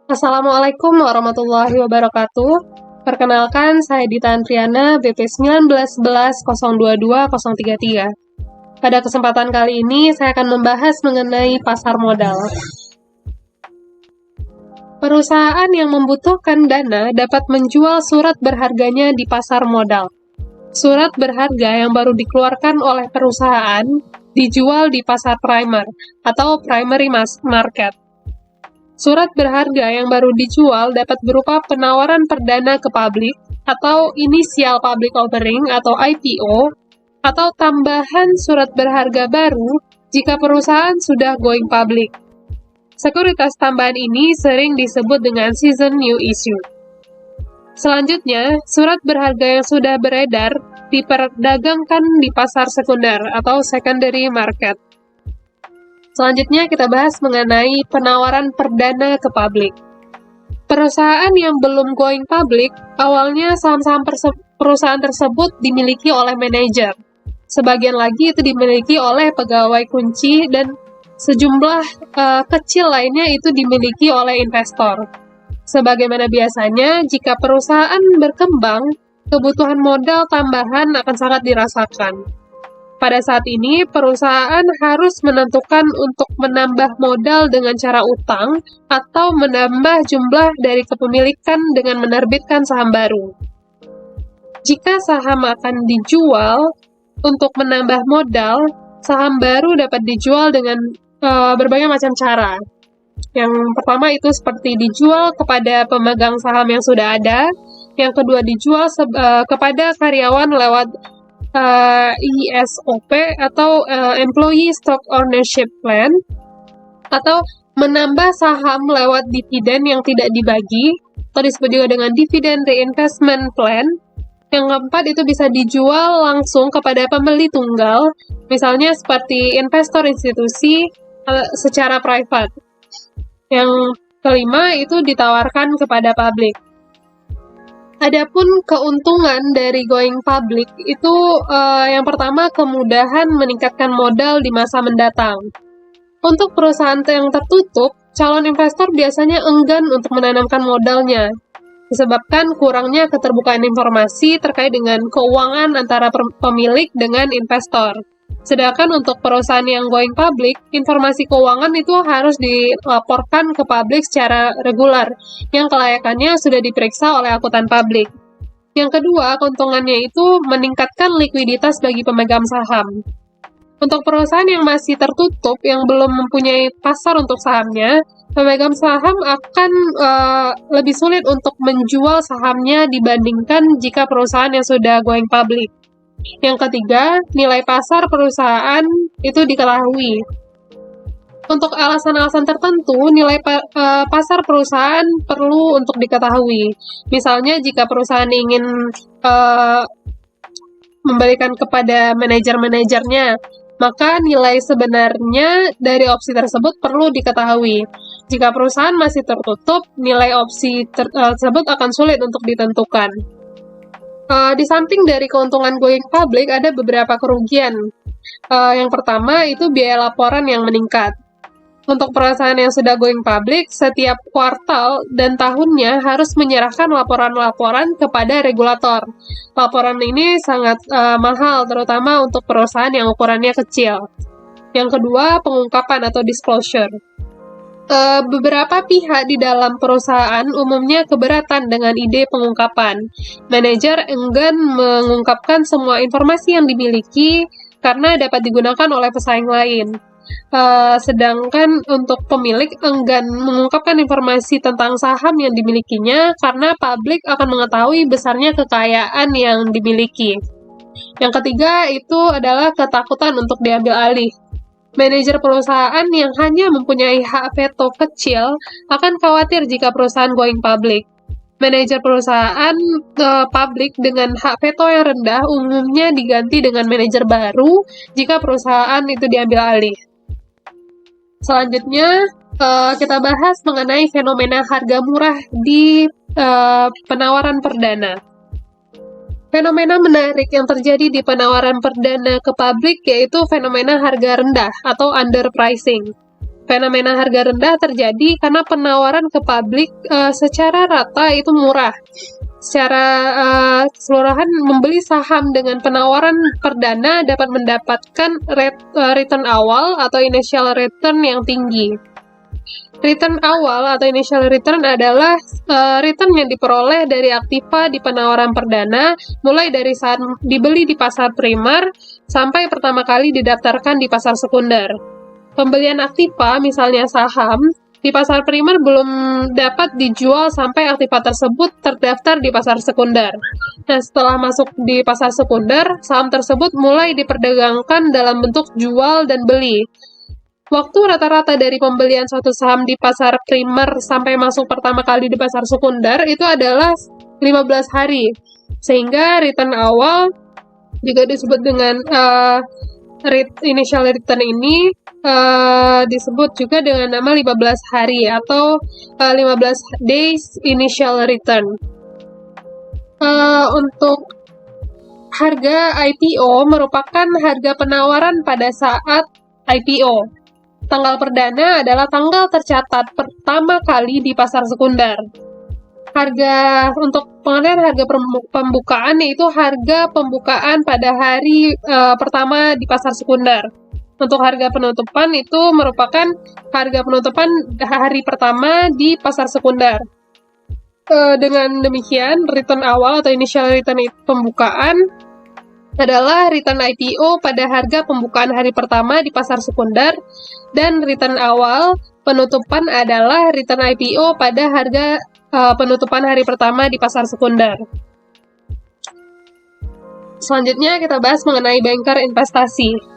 Assalamualaikum warahmatullahi wabarakatuh. Perkenalkan, saya Dita Antriana, BP 1911022033. Pada kesempatan kali ini, saya akan membahas mengenai pasar modal. Perusahaan yang membutuhkan dana dapat menjual surat berharganya di pasar modal. Surat berharga yang baru dikeluarkan oleh perusahaan dijual di pasar primer atau primary market. Surat berharga yang baru dijual dapat berupa penawaran perdana ke publik atau initial public offering atau IPO, atau tambahan surat berharga baru jika perusahaan sudah going public. Sekuritas tambahan ini sering disebut dengan season new issue. Selanjutnya, surat berharga yang sudah beredar diperdagangkan di pasar sekunder atau secondary market. Selanjutnya kita bahas mengenai penawaran perdana ke publik. Perusahaan yang belum going public, awalnya saham-saham perusahaan tersebut dimiliki oleh manajer. Sebagian lagi itu dimiliki oleh pegawai kunci dan sejumlah kecil lainnya itu dimiliki oleh investor. Sebagaimana biasanya, jika perusahaan berkembang, kebutuhan modal tambahan akan sangat dirasakan. Pada saat ini, perusahaan harus menentukan untuk menambah modal dengan cara utang atau menambah jumlah dari kepemilikan dengan menerbitkan saham baru. Jika saham akan dijual untuk menambah modal, saham baru dapat dijual dengan berbagai macam cara. Yang pertama itu seperti dijual kepada pemegang saham yang sudah ada. Yang kedua dijual kepada karyawan lewat ESOP atau Employee Stock Ownership Plan, atau menambah saham lewat dividen yang tidak dibagi atau disebut juga dengan Dividend Reinvestment Plan. Yang keempat itu bisa dijual langsung kepada pembeli tunggal, misalnya seperti investor institusi secara private. Yang kelima itu ditawarkan kepada publik. Adapun keuntungan dari going public itu yang pertama kemudahan meningkatkan modal di masa mendatang. Untuk perusahaan yang tertutup, calon investor biasanya enggan untuk menanamkan modalnya, disebabkan kurangnya keterbukaan informasi terkait dengan keuangan antara pemilik dengan investor. Sedangkan untuk perusahaan yang going public, informasi keuangan itu harus dilaporkan ke publik secara reguler, yang kelayakannya sudah diperiksa oleh akuntan publik. Yang kedua, keuntungannya itu meningkatkan likuiditas bagi pemegang saham. Untuk perusahaan yang masih tertutup, yang belum mempunyai pasar untuk sahamnya, pemegang saham akan lebih sulit untuk menjual sahamnya dibandingkan jika perusahaan yang sudah going public. Yang ketiga, nilai pasar perusahaan itu diketahui. Untuk alasan-alasan tertentu, nilai pasar perusahaan perlu untuk diketahui. Misalnya, jika perusahaan ingin memberikan kepada manajer-manajernya, maka nilai sebenarnya dari opsi tersebut perlu diketahui. Jika perusahaan masih tertutup, nilai opsi tersebut akan sulit untuk ditentukan. Di samping dari keuntungan going public, ada beberapa kerugian. Yang pertama itu biaya laporan yang meningkat. Untuk perusahaan yang sudah going public, setiap kuartal dan tahunnya harus menyerahkan laporan-laporan kepada regulator. Laporan ini sangat mahal, terutama untuk perusahaan yang ukurannya kecil. Yang kedua, pengungkapan atau disclosure. Beberapa pihak di dalam perusahaan umumnya keberatan dengan ide pengungkapan. Manajer enggan mengungkapkan semua informasi yang dimiliki karena dapat digunakan oleh pesaing lain. Sedangkan untuk pemilik enggan mengungkapkan informasi tentang saham yang dimilikinya karena publik akan mengetahui besarnya kekayaan yang dimiliki. Yang ketiga itu adalah ketakutan untuk diambil alih. Manajer perusahaan yang hanya mempunyai hak veto kecil akan khawatir jika perusahaan going public. Manajer perusahaan publik dengan hak veto yang rendah umumnya diganti dengan manajer baru jika perusahaan itu diambil alih. Selanjutnya, kita bahas mengenai fenomena harga murah di penawaran perdana. Fenomena menarik yang terjadi di penawaran perdana ke publik yaitu fenomena harga rendah atau underpricing. Fenomena harga rendah terjadi karena penawaran ke publik secara rata itu murah. Secara keseluruhan, membeli saham dengan penawaran perdana dapat mendapatkan return awal atau initial return yang tinggi. Return awal atau initial return adalah return yang diperoleh dari aktiva di penawaran perdana, mulai dari saat dibeli di pasar primer sampai pertama kali didaftarkan di pasar sekunder. Pembelian aktiva, misalnya saham, di pasar primer belum dapat dijual sampai aktiva tersebut terdaftar di pasar sekunder. Nah, setelah masuk di pasar sekunder, saham tersebut mulai diperdagangkan dalam bentuk jual dan beli. Waktu rata-rata dari pembelian suatu saham di pasar primer sampai masuk pertama kali di pasar sekunder itu adalah 15 hari. Sehingga return awal juga disebut dengan initial return ini disebut juga dengan nama 15 hari atau 15 days initial return. Untuk harga IPO merupakan harga penawaran pada saat IPO. Tanggal perdana adalah tanggal tercatat pertama kali di pasar sekunder. Untuk pengertian harga pembukaan yaitu harga pembukaan pada hari pertama di pasar sekunder. Untuk harga penutupan itu merupakan harga penutupan hari pertama di pasar sekunder. Dengan demikian, return awal atau initial return pembukaan adalah return IPO pada harga pembukaan hari pertama di pasar sekunder, dan return awal penutupan adalah return IPO pada harga penutupan hari pertama di pasar sekunder. Selanjutnya kita bahas mengenai banker investasi.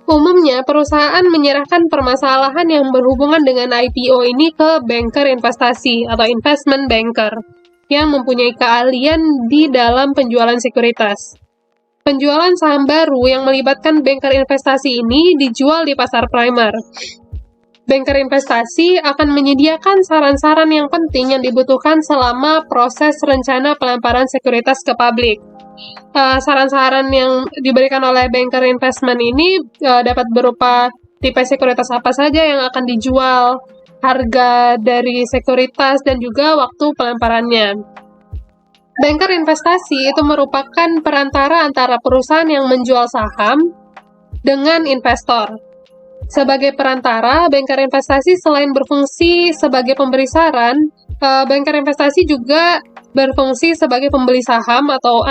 Umumnya, perusahaan menyerahkan permasalahan yang berhubungan dengan IPO ini ke banker investasi atau investment banker yang mempunyai keahlian di dalam penjualan sekuritas. Penjualan saham baru yang melibatkan banker investasi ini dijual di pasar primer. Banker investasi akan menyediakan saran-saran yang penting yang dibutuhkan selama proses rencana pelemparan sekuritas ke publik. Saran-saran yang diberikan oleh banker investment ini dapat berupa tipe sekuritas apa saja yang akan dijual, harga dari sekuritas, dan juga waktu pelemparannya. Banker investasi itu merupakan perantara antara perusahaan yang menjual saham dengan investor. Sebagai perantara, banker investasi selain berfungsi sebagai pemberi saran, banker investasi juga berfungsi sebagai pembeli saham atau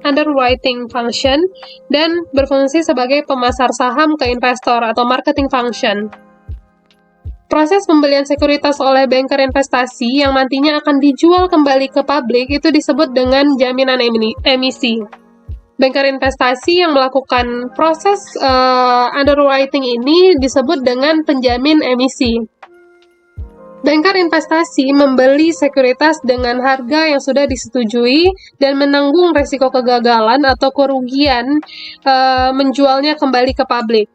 underwriting function, dan berfungsi sebagai pemasar saham ke investor atau marketing function. Proses pembelian sekuritas oleh banker investasi yang nantinya akan dijual kembali ke publik itu disebut dengan jaminan emisi. Banker investasi yang melakukan proses underwriting ini disebut dengan penjamin emisi. Banker investasi membeli sekuritas dengan harga yang sudah disetujui dan menanggung resiko kegagalan atau kerugian menjualnya kembali ke publik.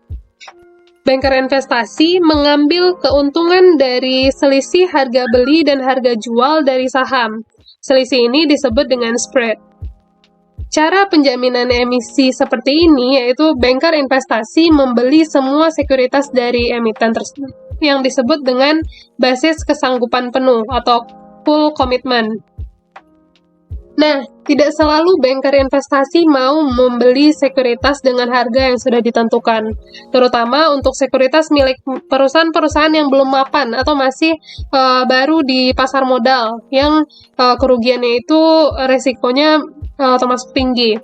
Banker investasi mengambil keuntungan dari selisih harga beli dan harga jual dari saham. Selisih ini disebut dengan spread. Cara penjaminan emisi seperti ini yaitu banker investasi membeli semua sekuritas dari emiten tersebut yang disebut dengan basis kesanggupan penuh atau full commitment. Nah, tidak selalu banker investasi mau membeli sekuritas dengan harga yang sudah ditentukan, terutama untuk sekuritas milik perusahaan-perusahaan yang belum mapan atau masih baru di pasar modal, yang kerugiannya itu resikonya termasuk tinggi.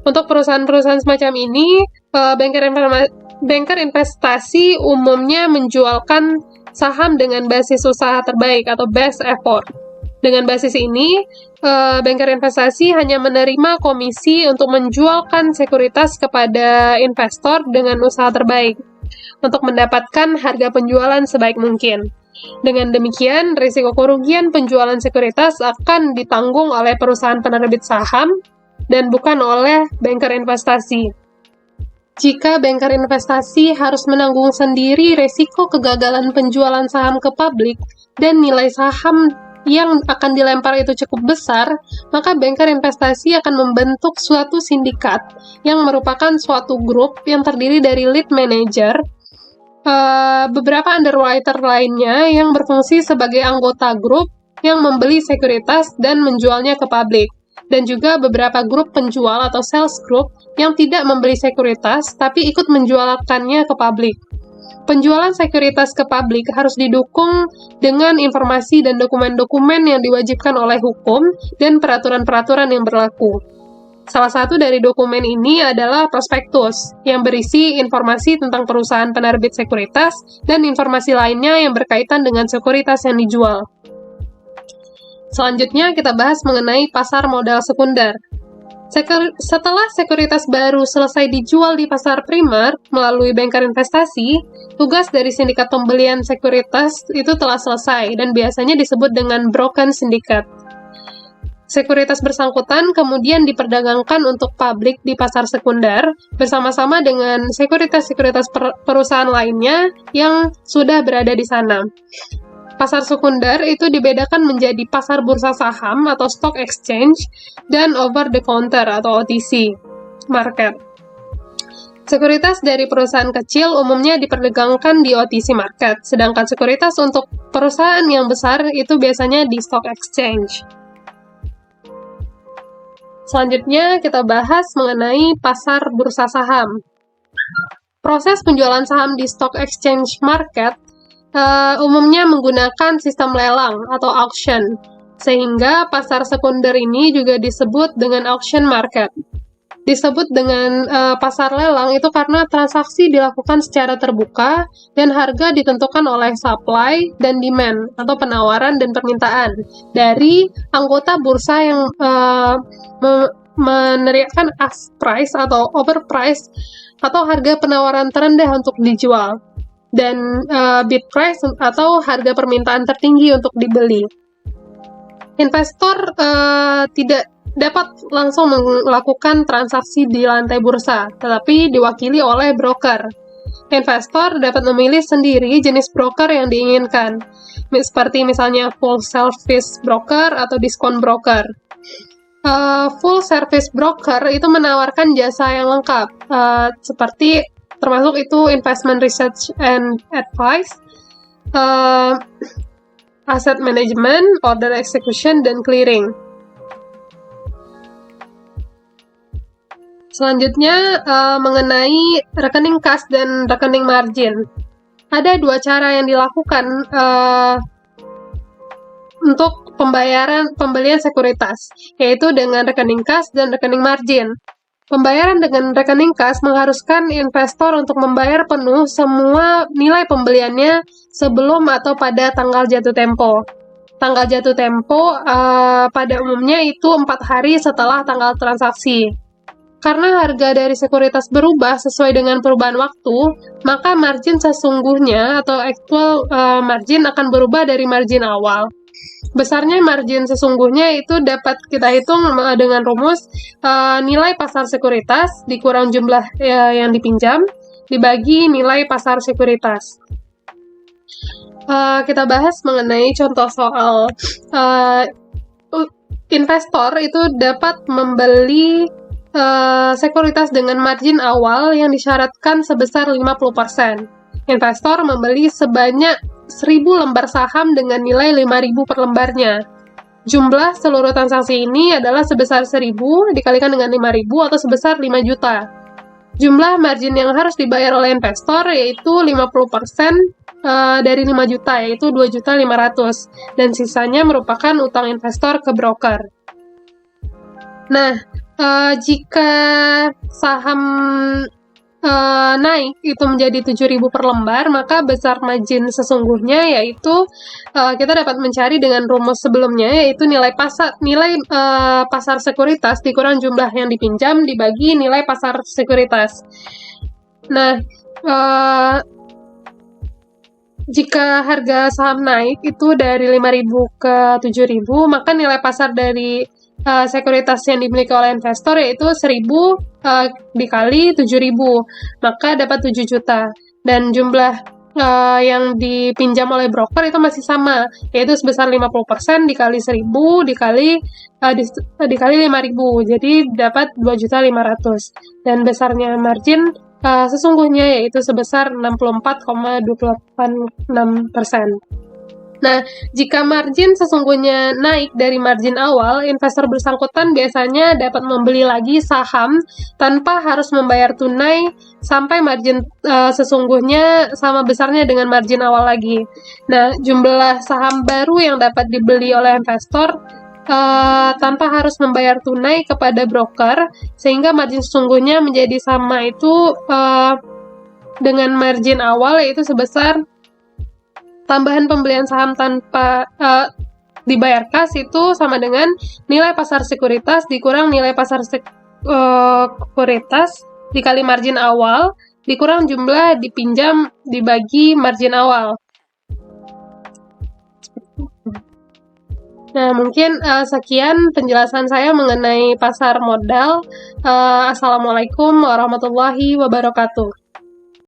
Untuk perusahaan-perusahaan semacam ini, banker investasi umumnya menjualkan saham dengan basis usaha terbaik atau best effort. Dengan basis ini, banker investasi hanya menerima komisi untuk menjualkan sekuritas kepada investor dengan usaha terbaik untuk mendapatkan harga penjualan sebaik mungkin. Dengan demikian, risiko kerugian penjualan sekuritas akan ditanggung oleh perusahaan penerbit saham dan bukan oleh banker investasi. Jika banker investasi harus menanggung sendiri risiko kegagalan penjualan saham ke publik dan nilai saham yang akan dilempar itu cukup besar, maka banker investasi akan membentuk suatu sindikat yang merupakan suatu grup yang terdiri dari lead manager beberapa underwriter lainnya yang berfungsi sebagai anggota grup yang membeli sekuritas dan menjualnya ke publik, dan juga beberapa grup penjual atau sales group yang tidak membeli sekuritas tapi ikut menjualkannya ke publik. Penjualan sekuritas ke publik harus didukung dengan informasi dan dokumen-dokumen yang diwajibkan oleh hukum dan peraturan-peraturan yang berlaku. Salah satu dari dokumen ini adalah prospektus, yang berisi informasi tentang perusahaan penerbit sekuritas dan informasi lainnya yang berkaitan dengan sekuritas yang dijual. Selanjutnya, kita bahas mengenai pasar modal sekunder. Setelah sekuritas baru selesai dijual di pasar primer melalui banker investasi, tugas dari sindikat pembelian sekuritas itu telah selesai dan biasanya disebut dengan broken syndicate. Sekuritas bersangkutan kemudian diperdagangkan untuk publik di pasar sekunder bersama-sama dengan sekuritas-sekuritas perusahaan lainnya yang sudah berada di sana. Pasar sekunder itu dibedakan menjadi pasar bursa saham atau stock exchange dan over the counter atau OTC market. Sekuritas dari perusahaan kecil umumnya diperdagangkan di OTC market, sedangkan sekuritas untuk perusahaan yang besar itu biasanya di stock exchange. Selanjutnya kita bahas mengenai pasar bursa saham. Proses penjualan saham di stock exchange market umumnya menggunakan sistem lelang atau auction, sehingga pasar sekunder ini juga disebut dengan auction market. Disebut dengan pasar lelang itu karena transaksi dilakukan secara terbuka dan harga ditentukan oleh supply dan demand atau penawaran dan permintaan dari anggota bursa yang meneriakkan ask price atau overprice atau harga penawaran terendah untuk dijual dan bid price atau harga permintaan tertinggi untuk dibeli. Investor tidak dapat langsung melakukan transaksi di lantai bursa, tetapi diwakili oleh broker. Investor dapat memilih sendiri jenis broker yang diinginkan, seperti misalnya full service broker atau discount broker. Full service broker itu menawarkan jasa yang lengkap, seperti termasuk itu investment research and advice, asset management, order execution, dan clearing. Selanjutnya, mengenai rekening kas dan rekening margin. Ada dua cara yang dilakukan untuk pembelian sekuritas, yaitu dengan rekening kas dan rekening margin. Pembayaran dengan rekening kas mengharuskan investor untuk membayar penuh semua nilai pembeliannya sebelum atau pada tanggal jatuh tempo. Tanggal jatuh tempo pada umumnya itu 4 hari setelah tanggal transaksi. Karena harga dari sekuritas berubah sesuai dengan perubahan waktu, maka margin sesungguhnya atau actual margin akan berubah dari margin awal. Besarnya margin sesungguhnya itu dapat kita hitung dengan rumus nilai pasar sekuritas dikurang jumlah yang dipinjam dibagi nilai pasar sekuritas. Kita bahas mengenai contoh soal investor itu dapat membeli sekuritas dengan margin awal yang disyaratkan sebesar 50%. Investor membeli sebanyak 1.000 lembar saham dengan nilai 5.000 per lembarnya. Jumlah seluruh transaksi ini adalah sebesar 1.000 dikalikan dengan 5.000 atau sebesar 5 juta. Jumlah margin yang harus dibayar oleh investor yaitu 50% dari 5 juta, yaitu 2.500.000, dan sisanya merupakan utang investor ke broker. Nah, jika saham naik itu menjadi 7.000 per lembar, maka besar margin sesungguhnya yaitu kita dapat mencari dengan rumus sebelumnya, yaitu nilai pasar sekuritas dikurang jumlah yang dipinjam dibagi nilai pasar sekuritas. Nah, jika harga saham naik itu dari 5.000 ke 7.000, maka nilai pasar dari sekuritas yang dimiliki oleh investor yaitu 1.000 dikali 7.000, maka dapat 7 juta. Dan jumlah yang dipinjam oleh broker itu masih sama, yaitu sebesar 50% dikali 1.000 dikali 5.000, jadi dapat 2.500.000. Dan besarnya margin sesungguhnya, yaitu sebesar 64,286%. Nah, jika margin sesungguhnya naik dari margin awal, investor bersangkutan biasanya dapat membeli lagi saham tanpa harus membayar tunai sampai margin sesungguhnya sama besarnya dengan margin awal lagi. Nah, jumlah saham baru yang dapat dibeli oleh investor tanpa harus membayar tunai kepada broker, sehingga margin sesungguhnya menjadi sama itu dengan margin awal, yaitu sebesar tambahan pembelian saham tanpa dibayar kas itu sama dengan nilai pasar sekuritas dikurang nilai pasar sekuritas dikali margin awal dikurang jumlah dipinjam dibagi margin awal. Nah, mungkin sekian penjelasan saya mengenai pasar modal. Assalamualaikum warahmatullahi wabarakatuh.